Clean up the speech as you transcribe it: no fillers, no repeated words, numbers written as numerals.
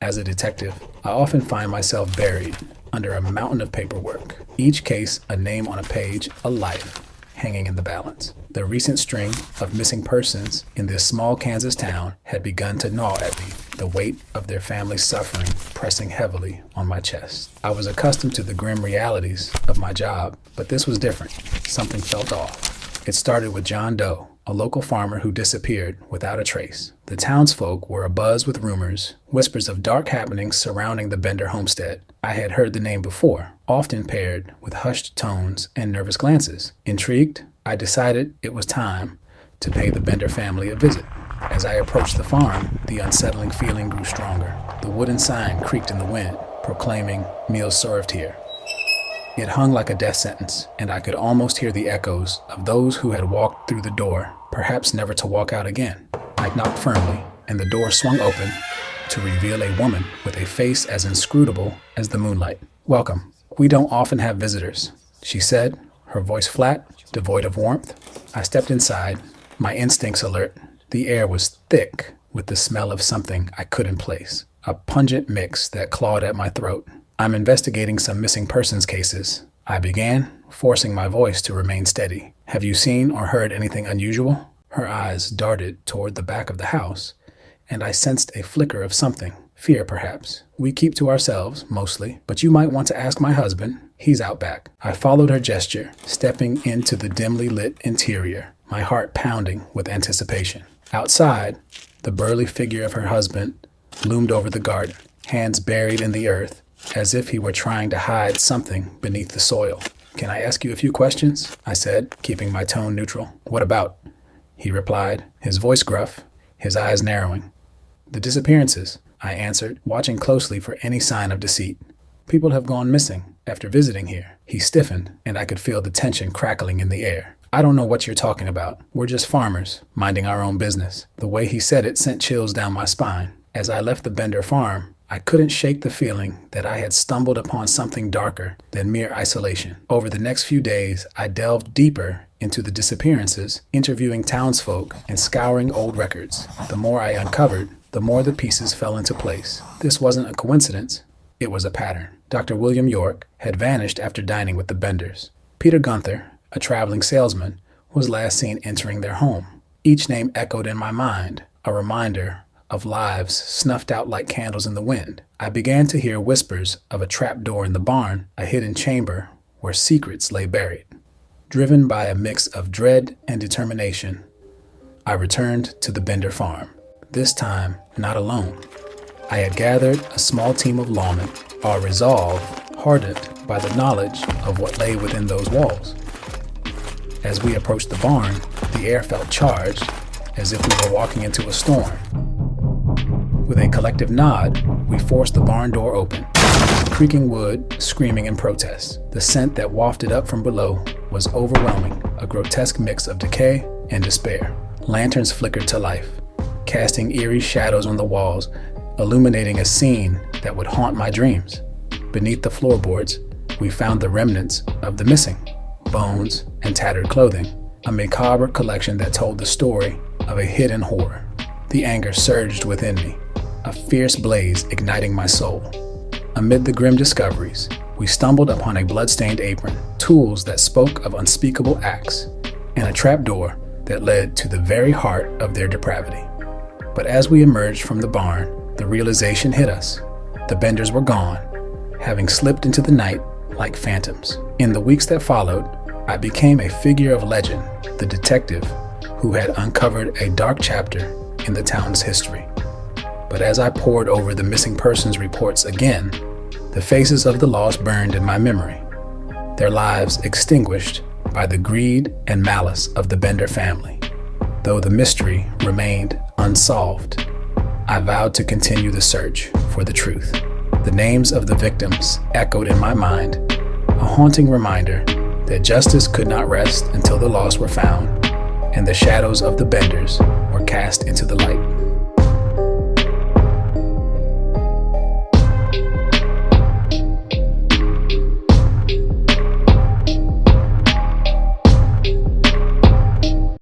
As a detective, I often find myself buried under a mountain of paperwork. Each case, a name on a page, a life hanging in the balance. The recent string of missing persons in this small Kansas town had begun to gnaw at me, the weight of their family's suffering pressing heavily on my chest. I was accustomed to the grim realities of my job, but this was different. Something felt off. It started with John Doe, a local farmer who disappeared without a trace. The townsfolk were abuzz with rumors, whispers of dark happenings surrounding the Bender homestead. I had heard the name before, often paired with hushed tones and nervous glances. Intrigued, I decided it was time to pay the Bender family a visit. As I approached the farm, the unsettling feeling grew stronger. The wooden sign creaked in the wind, proclaiming "Meals served here." It hung like a death sentence, and I could almost hear the echoes of those who had walked through the door, perhaps never to walk out again. I knocked firmly, and the door swung open to reveal a woman with a face as inscrutable as the moonlight. "Welcome. We don't often have visitors," she said, her voice flat, devoid of warmth. I stepped inside, my instincts alert. The air was thick with the smell of something I couldn't place, a pungent mix that clawed at my throat. "I'm investigating some missing persons cases," I began, forcing my voice to remain steady. "Have you seen or heard anything unusual?" Her eyes darted toward the back of the house, and I sensed a flicker of something. Fear, perhaps. "We keep to ourselves, mostly, but you might want to ask my husband. He's out back." I followed her gesture, stepping into the dimly lit interior, my heart pounding with anticipation. Outside, the burly figure of her husband loomed over the garden, hands buried in the earth, as if he were trying to hide something beneath the soil. "Can I ask you a few questions?" I said, keeping my tone neutral. "What about?" he replied, his voice gruff, his eyes narrowing. "The disappearances," I answered, watching closely for any sign of deceit. "People have gone missing after visiting here." He stiffened, and I could feel the tension crackling in the air. "I don't know what you're talking about. We're just farmers, minding our own business." The way he said it sent chills down my spine. As I left the Bender farm, I couldn't shake the feeling that I had stumbled upon something darker than mere isolation. Over the next few days, I delved deeper into the disappearances, interviewing townsfolk and scouring old records. The more I uncovered, the more the pieces fell into place. This wasn't a coincidence. It was a pattern. Dr. William York had vanished after dining with the Benders. Peter Gunther, a traveling salesman, was last seen entering their home. Each name echoed in my mind, a reminder of lives snuffed out like candles in the wind. I began to hear whispers of a trapdoor in the barn, a hidden chamber where secrets lay buried. Driven by a mix of dread and determination, I returned to the Bender farm. This time, not alone. I had gathered a small team of lawmen, our resolve hardened by the knowledge of what lay within those walls. As we approached the barn, the air felt charged, as if we were walking into a storm. With a collective nod, we forced the barn door open, creaking wood, screaming in protest. The scent that wafted up from below was overwhelming, a grotesque mix of decay and despair. Lanterns flickered to life, casting eerie shadows on the walls, illuminating a scene that would haunt my dreams. Beneath the floorboards, we found the remnants of the missing, bones and tattered clothing, a macabre collection that told the story of a hidden horror. The anger surged within me, a fierce blaze igniting my soul. Amid the grim discoveries, we stumbled upon a blood-stained apron, tools that spoke of unspeakable acts, and a trapdoor that led to the very heart of their depravity. But as we emerged from the barn, the realization hit us. The Benders were gone, having slipped into the night like phantoms. In the weeks that followed, I became a figure of legend, the detective who had uncovered a dark chapter in the town's history. But as I pored over the missing persons reports again, the faces of the lost burned in my memory, their lives extinguished by the greed and malice of the Bender family. Though the mystery remained unsolved, I vowed to continue the search for the truth. The names of the victims echoed in my mind, a haunting reminder that justice could not rest until the lost were found and the shadows of the Benders were cast into the light.